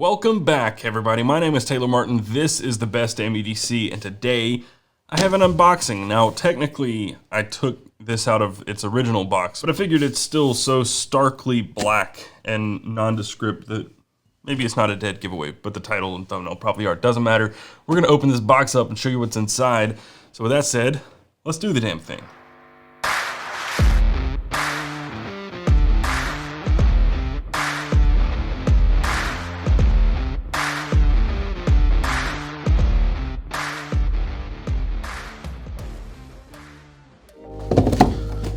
Welcome back, everybody. My name is Taylor Martin. This is the best Damn EDC, and today I have an unboxing. Now, technically, I took this out of its original box, but I figured it's still so starkly black and nondescript that maybe it's not a dead giveaway, but the title and thumbnail probably are. Doesn't matter. We're gonna open this box up and show you what's inside. So with that said, let's do the damn thing.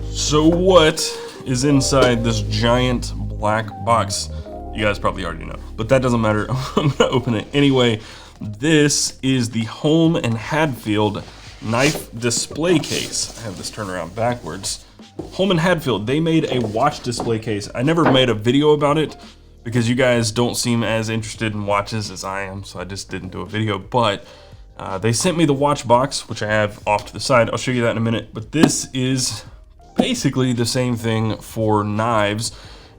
So what is inside this giant black box? You guys probably already know, but that doesn't matter. I'm gonna open it anyway. This is the Holme Hadfield knife display case. I have this turned around backwards. Holme Hadfield, they made a watch display case. I never made a video about it because you guys don't seem as interested in watches as I am, so I just didn't do a video, but they sent me the watch box, which I have off to the side. I'll show you that in a minute, but this is basically the same thing for knives,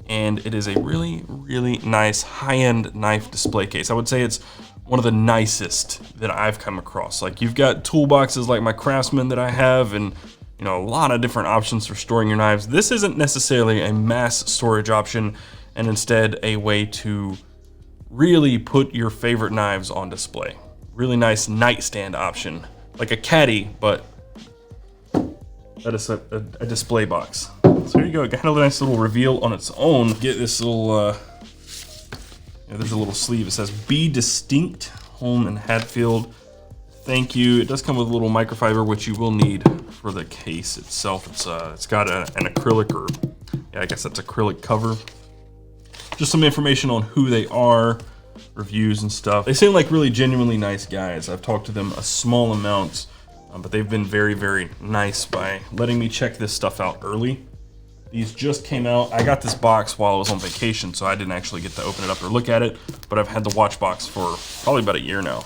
and it is a really, really nice high-end knife display case. I would say it's one of the nicest that I've come across. Like, you've got toolboxes like my Craftsman that I have, and you know, a lot of different options for storing your knives. This isn't necessarily a mass storage option, and instead a way to really put your favorite knives on display. Really nice nightstand option, like a caddy, but that is a display box. So here you go, it got a nice little reveal on its own. Get this little, there's a little sleeve. It says, "Be distinct, Holme Hadfield. Thank you." It does come with a little microfiber, which you will need for the case itself. It's got an acrylic, or yeah, I guess that's acrylic cover. Just some information on who they are, reviews and stuff. They seem like really genuinely nice guys. I've talked to them a small amount, but they've been very, very nice by letting me check this stuff out early. These just came out. I got this box while I was on vacation, so I didn't actually get to open it up or look at it, but I've had the watch box for probably about a year now.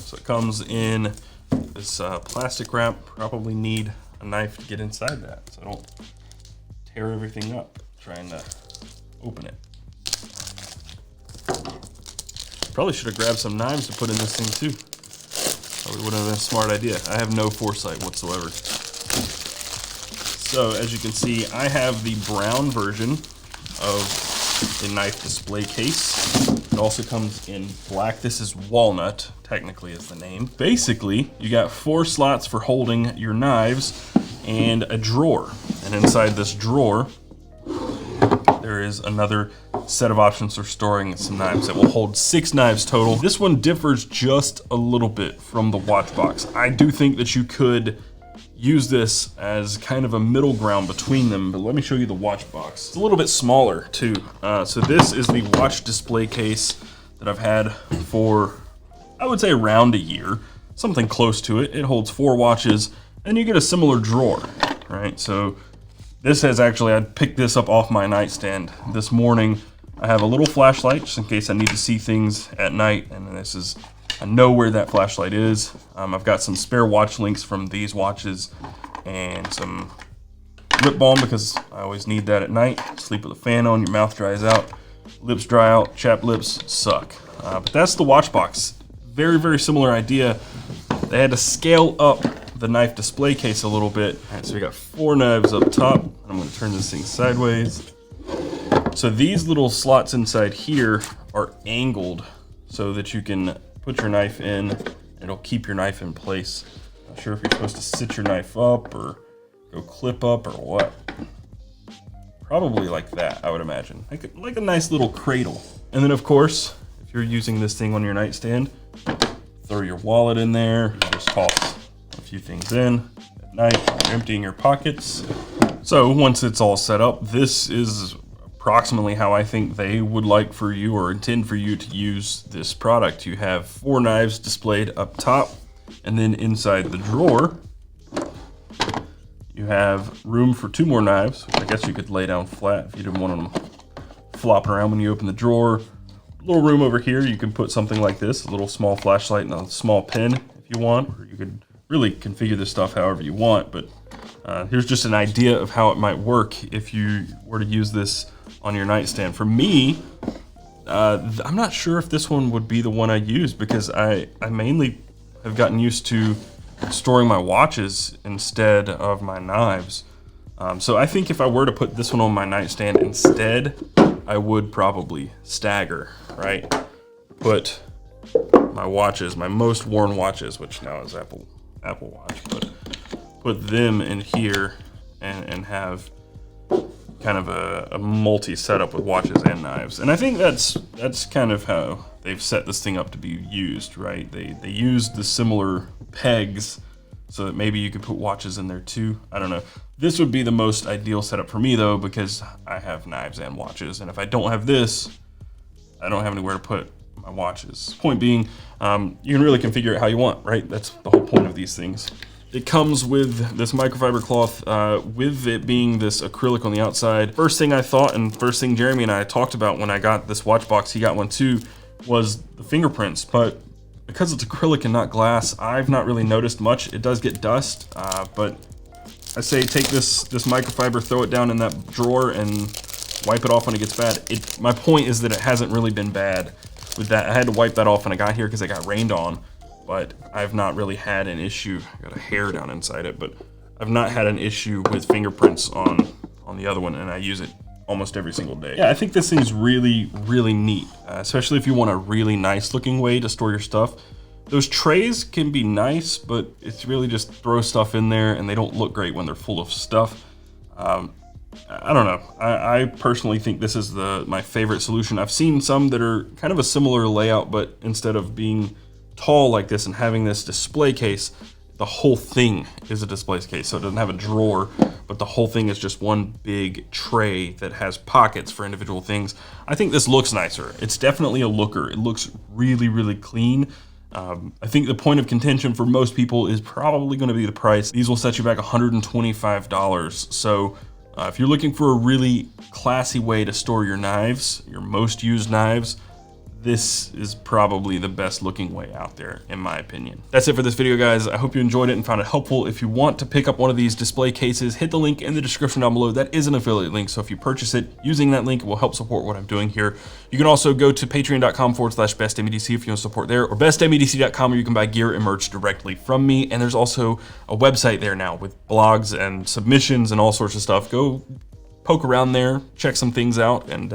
So it comes in this plastic wrap. Probably need a knife to get inside that, so I don't tear everything up trying to open it. Probably should have grabbed some knives to put in this thing too. Probably would have been a smart idea. I have no foresight whatsoever. So as you can see, I have the brown version of the knife display case. It also comes in black. This is walnut, technically is the name. Basically, you got 4 slots for holding your knives and a drawer. And inside this drawer, there is another set of options for storing some knives that will hold 6 knives total. This one differs just a little bit from the watch box. I do think that you could use this as kind of a middle ground between them, but let me show you the watch box. It's a little bit smaller too. So this is the watch display case that I've had for, I would say, around a year, something close to it. It holds 4 watches, and you get a similar drawer, right? So this has actually, I picked this up off my nightstand this morning. I have a little flashlight just in case I need to see things at night, and this is, I know where that flashlight is. I've got some spare watch links from these watches and some lip balm because I always need that at night. Sleep with a fan on, your mouth dries out, lips dry out, chapped lips suck. But that's the watch box. Very, very similar idea. They had to scale up the knife display case a little bit. All right, so we got 4 knives up top. I'm gonna turn this thing sideways. So these little slots inside here are angled so that you can put your knife in, and it'll keep your knife in place. Not sure if you're supposed to sit your knife up or go clip up or what. Probably like that, I would imagine. Like a nice little cradle. And then of course, if you're using this thing on your nightstand, throw your wallet in there, just toss a few things in at night, emptying your pockets. So once it's all set up, this is approximately how I think they would like for you or intend for you to use this product. You have 4 knives displayed up top, and then inside the drawer, you have room for 2 more knives, which I guess you could lay down flat if you didn't want them flopping around when you open the drawer. A little room over here, you can put something like this, a little small flashlight and a small pen if you want, or you could really configure this stuff however you want, but Here's just an idea of how it might work if you were to use this on your nightstand. For me, I'm not sure if this one would be the one I use, because I mainly have gotten used to storing my watches instead of my knives. So I think if I were to put this one on my nightstand instead, I would probably stagger, right? Put my watches, my most worn watches, which now is Apple Watch, but put them in here and have kind of a multi setup with watches and knives. And I think that's kind of how they've set this thing up to be used, right? They used the similar pegs so that maybe you could put watches in there too. I don't know. This would be the most ideal setup for me though, because I have knives and watches. And if I don't have this, I don't have anywhere to put my watches. Point being, you can really configure it how you want, right? That's the whole point of these things. It comes with this microfiber cloth, with it being this acrylic on the outside. First thing I thought, and first thing Jeremy and I talked about when I got this watch box, he got one too, was the fingerprints. But because it's acrylic and not glass, I've not really noticed much. It does get dust, but I say take this microfiber, throw it down in that drawer and wipe it off when it gets bad. My point is that it hasn't really been bad with that. I had to wipe that off when I got here because it got rained on. But I've not really had an issue. I got a hair down inside it, but I've not had an issue with fingerprints on the other one, and I use it almost every single day. Yeah, I think this thing's really, really neat, especially if you want a really nice looking way to store your stuff. Those trays can be nice, but it's really just throw stuff in there, and they don't look great when they're full of stuff. I don't know. I personally think this is my favorite solution. I've seen some that are kind of a similar layout, but instead of being tall like this and having this display case, the whole thing is a display case. So it doesn't have a drawer, but the whole thing is just one big tray that has pockets for individual things. I think this looks nicer. It's definitely a looker. It looks really, really clean. I think the point of contention for most people is probably going to be the price. These will set you back $125. So if you're looking for a really classy way to store your knives, your most used knives, this is probably the best looking way out there, in my opinion. That's it for this video, guys. I hope you enjoyed it and found it helpful. If you want to pick up one of these display cases, hit the link in the description down below. That is an affiliate link, so if you purchase it using that link, it will help support what I'm doing here. You can also go to patreon.com/bestdamnedc if you want support there, or bestdamnedc.com where you can buy gear and merch directly from me. And there's also a website there now with blogs and submissions and all sorts of stuff. Go poke around there, check some things out, and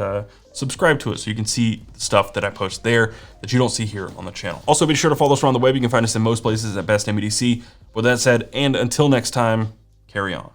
subscribe to it so you can see the stuff that I post there that you don't see here on the channel. Also, be sure to follow us around the web. You can find us in most places at Best Damn EDC. With that said, and until next time, carry on.